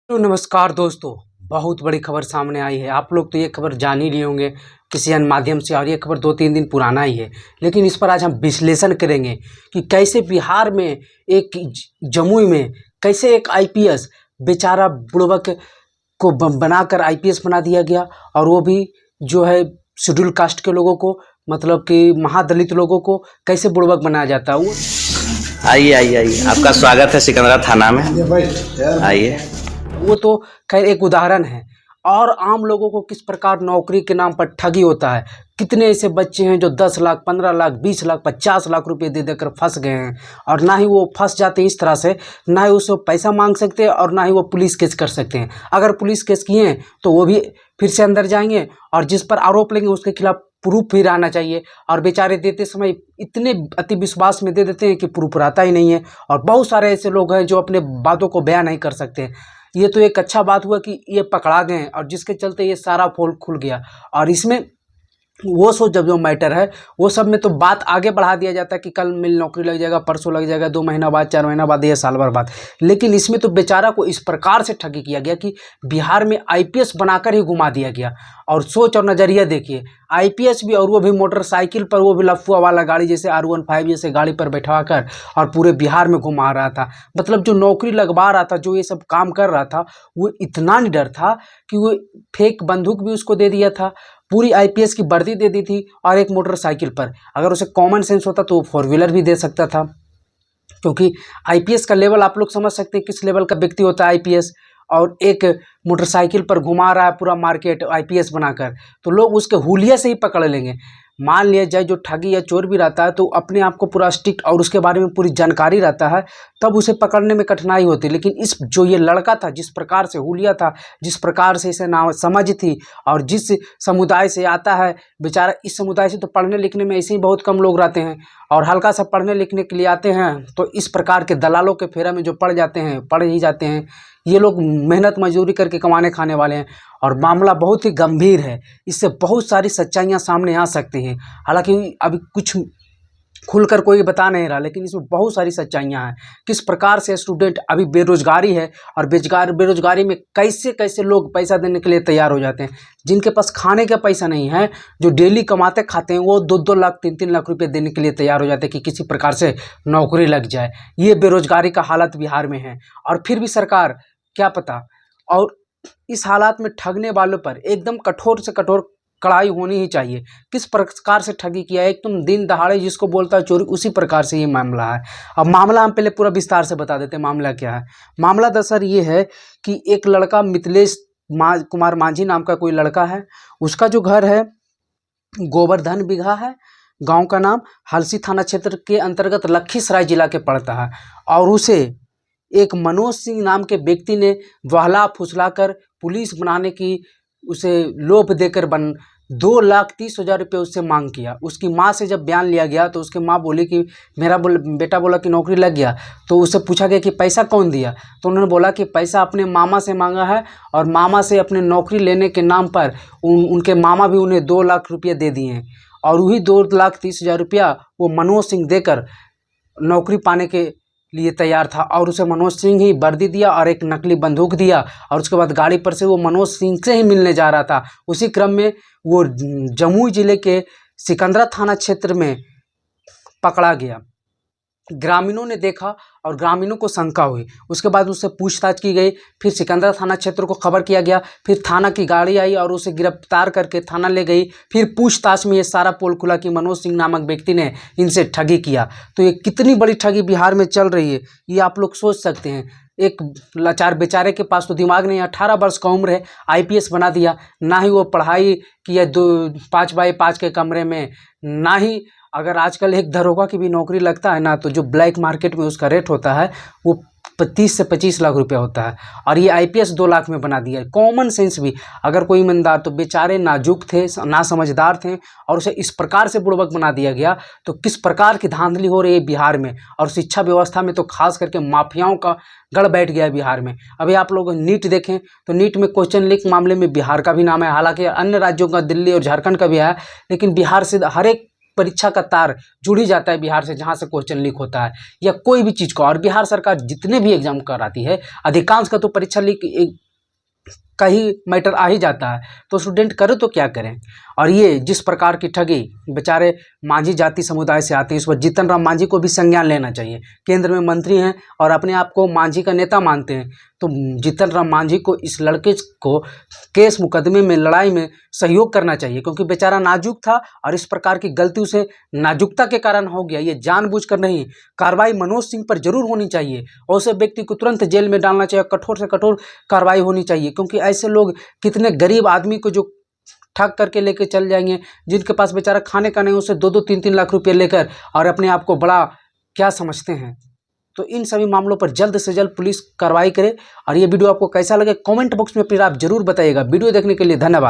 तो नमस्कार दोस्तों। बहुत बड़ी खबर सामने आई है। आप लोग तो ये खबर जान ही लिए होंगे किसी अन्य माध्यम से, और ये खबर 2-3 दिन पुराना ही है, लेकिन इस पर आज हम विश्लेषण करेंगे कि कैसे बिहार में एक जमुई में कैसे एक आईपीएस बेचारा बुड़बक को बनाकर आईपीएस बना दिया गया, और वो भी जो है शेड्यूल कास्ट के लोगों को, मतलब कि महादलित लोगों को कैसे बुड़बक बनाया जाता है। वो आइए आइए आइए, आपका स्वागत है सिकंदरा थाना में। आइए। वो तो खैर एक उदाहरण है। और आम लोगों को किस प्रकार नौकरी के नाम पर ठगी होता है। कितने ऐसे बच्चे हैं जो 10 लाख, 15 लाख, 20 लाख, 50 लाख रुपए दे देकर फंस गए हैं, और ना ही वो फंस जाते इस तरह से, ना ही उससे पैसा मांग सकते हैं और ना ही वो पुलिस केस कर सकते हैं। अगर पुलिस केस किए हैं तो वो भी फिर से अंदर जाएंगे, और जिस पर आरोप लेंगे उसके खिलाफ प्रूफ भी रहना चाहिए, और बेचारे देते समय इतने अति विश्वास में दे देते हैं कि प्रूफ रहता ही नहीं है। और बहुत सारे ऐसे लोग हैं जो अपने बातों को बयान नहीं कर सकते। ये तो एक अच्छा बात हुआ कि ये पकड़ा गए हैं, और जिसके चलते ये सारा पोल खुल गया। और इसमें वो सो जब जो मैटर है वो सब में तो बात आगे बढ़ा दिया जाता है कि कल मिल नौकरी लग जाएगा, परसों लग जाएगा, 2 महीना बाद, 4 महीना बाद, या साल भर बाद। लेकिन इसमें तो बेचारा को इस प्रकार से ठगी किया गया कि बिहार में आईपीएस बनाकर ही घुमा दिया गया। और सोच और नज़रिया देखिए, आईपीएस भी, और वो भी मोटरसाइकिल पर, वो भी लफुआ वाला गाड़ी जैसे R15 जैसे गाड़ी पर बैठा कर, और पूरे बिहार में घुमा रहा था। मतलब जो नौकरी लगवा रहा था, जो ये सब काम कर रहा था, वो इतना निडर था कि वो फेक बंदूक भी उसको दे दिया था, पूरी आईपीएस की वर्दी दे दी थी, और एक मोटरसाइकिल पर। अगर उसे कॉमन सेंस होता तो वो 4 व्हीलर भी दे सकता था, क्योंकि आईपीएस का लेवल आप लोग समझ सकते हैं किस लेवल का व्यक्ति होता है आईपीएस। और एक मोटरसाइकिल पर घुमा रहा है पूरा मार्केट आईपीएस बनाकर, तो लोग उसके हुलिया से ही पकड़ लेंगे। मान लिया जाए जो ठगी या चोर भी रहता है तो अपने आप को पूरा स्ट्रिक्ट और उसके बारे में पूरी जानकारी रहता है, तब उसे पकड़ने में कठिनाई होती है। लेकिन इस जो ये लड़का था, जिस प्रकार से हुलिया था, जिस प्रकार से इसे ना समझ थी, और जिस समुदाय से आता है बेचारा, इस समुदाय से तो पढ़ने लिखने में ऐसे ही बहुत कम लोग रहते हैं, और हल्का सा पढ़ने लिखने के लिए आते हैं तो इस प्रकार के दलालों के फेरा में जो पड़ जाते हैं, पड़ ही जाते हैं। ये लोग मेहनत मजदूरी करके कमाने खाने वाले हैं, और मामला बहुत ही गंभीर है। इससे बहुत सारी सच्चाइयाँ सामने आ सकती हैं। हालांकि अभी कुछ खुलकर कोई बता नहीं रहा, लेकिन इसमें बहुत सारी सच्चाइयाँ हैं। किस प्रकार से स्टूडेंट अभी बेरोजगारी है, और बेरोजगारी में कैसे कैसे लोग पैसा देने के लिए तैयार हो जाते हैं। जिनके पास खाने का पैसा नहीं है, जो डेली कमाते खाते हैं, वो 2-2 लाख, 3-3 लाख रुपए देने के लिए तैयार हो जाते हैं कि किसी प्रकार से नौकरी लग जाए। ये बेरोजगारी का हालत बिहार में है, और फिर भी सरकार क्या पता। और इस हालात में ठगने वालों पर एकदम कठोर से कठोर कड़ाई होनी ही चाहिए। किस प्रकार से ठगी किया है, एकदम दिन दहाड़े जिसको बोलता है चोरी, उसी प्रकार से ये मामला है। अब मामला हम पहले पूरा विस्तार से बता देते हैं मामला क्या है। मामला दरअसल ये है कि एक लड़का मिथिलेश कुमार मांझी नाम का कोई लड़का है। उसका जो घर है गोवर्धन बिगहा है, गांव का नाम हलसी थाना क्षेत्र के अंतर्गत लखीसराय जिला के पड़ता है। और उसे एक मनोज सिंह नाम के व्यक्ति ने बहला फुसलाकर पुलिस बनाने की उसे लोभ देकर 2,30,000 रुपये उससे मांग किया। उसकी माँ से जब बयान लिया गया तो उसकी माँ बोली कि मेरा बेटा बोला कि नौकरी लग गया। तो उससे पूछा गया कि पैसा कौन दिया, तो उन्होंने बोला कि पैसा अपने मामा से मांगा है, और मामा से अपने नौकरी लेने के नाम पर उनके मामा भी उन्हें 2 लाख रुपये दे दिए हैं। और वही 2,30,000 रुपया वो मनोज सिंह देकर नौकरी पाने के लिए तैयार था, और उसे मनोज सिंह ही वर्दी दिया और एक नकली बंदूक दिया। और उसके बाद गाड़ी पर से वो मनोज सिंह से ही मिलने जा रहा था। उसी क्रम में वो जमुई जिले के सिकंदरा थाना क्षेत्र में पकड़ा गया। ग्रामीणों ने देखा और ग्रामीणों को शंका हुई। उसके बाद उससे पूछताछ की गई। फिर सिकंदरा थाना क्षेत्र को खबर किया गया। फिर थाना की गाड़ी आई और उसे गिरफ्तार करके थाना ले गई। फिर पूछताछ में ये सारा पोल खुला कि मनोज सिंह नामक व्यक्ति ने इनसे ठगी किया। तो ये कितनी बड़ी ठगी बिहार में चल रही है, ये आप लोग सोच सकते हैं। एक लाचार बेचारे के पास तो दिमाग नहीं, 18 वर्ष का उम्र है, आईपीएस बना दिया। ना ही वो पढ़ाई किया 5x5 के कमरे में, ना ही अगर आजकल एक दरोगा की भी नौकरी लगता है ना, तो जो ब्लैक मार्केट में उसका रेट होता है वो 30 से 25 लाख रुपया होता है, और ये आईपीएस 2 लाख में बना दिया है। कॉमन सेंस भी अगर कोई ईमानदार, तो बेचारे नाजुक थे, ना समझदार थे, और उसे इस प्रकार से बुड़बक बना दिया गया। तो किस प्रकार की धांधली हो रही है बिहार में, और शिक्षा व्यवस्था में तो खास करके माफियाओं का गढ़ बैठ गया है बिहार में। अभी आप लोग नीट देखें तो नीट में क्वेश्चन लीक मामले में बिहार का भी नाम है। हालांकि अन्य राज्यों का, दिल्ली और झारखंड का भी है, लेकिन बिहार से हर एक परीक्षा का तार जुड़ ही जाता है बिहार से, जहाँ से क्वेश्चन लीक होता है या कोई भी चीज़ का। और बिहार सरकार जितने भी एग्जाम कराती है अधिकांश का तो परीक्षा लीक का ही मैटर आ ही जाता है, तो स्टूडेंट करे तो क्या करें। और ये जिस प्रकार की ठगी बेचारे मांझी जाति समुदाय से आती है, इस पर जीतन राम मांझी को भी संज्ञान लेना चाहिए। केंद्र में मंत्री हैं और अपने आप को मांझी का नेता मानते हैं, तो जीतन राम मांझी को इस लड़के को केस मुकदमे में लड़ाई में सहयोग करना चाहिए, क्योंकि बेचारा नाजुक था और इस प्रकार की गलती उसे नाजुकता के कारण हो गया। ये जानबूझकर नहीं, कार्रवाई मनोज सिंह पर जरूर होनी चाहिए और उसे व्यक्ति को तुरंत जेल में डालना चाहिए, कठोर से कठोर कार्रवाई होनी चाहिए, क्योंकि ऐसे लोग कितने गरीब आदमी को जो ठग करके लेके चल जाएंगे, जिनके पास बेचारा खाने का नहीं, उसे 2-2 3-3 लाख रुपए लेकर और अपने आप को बड़ा क्या समझते हैं। तो इन सभी मामलों पर जल्द से जल्द पुलिस कार्रवाई करे। और ये वीडियो आपको कैसा लगे कमेंट बॉक्स में फिर आप जरूर बताइएगा। वीडियो देखने के लिए धन्यवाद।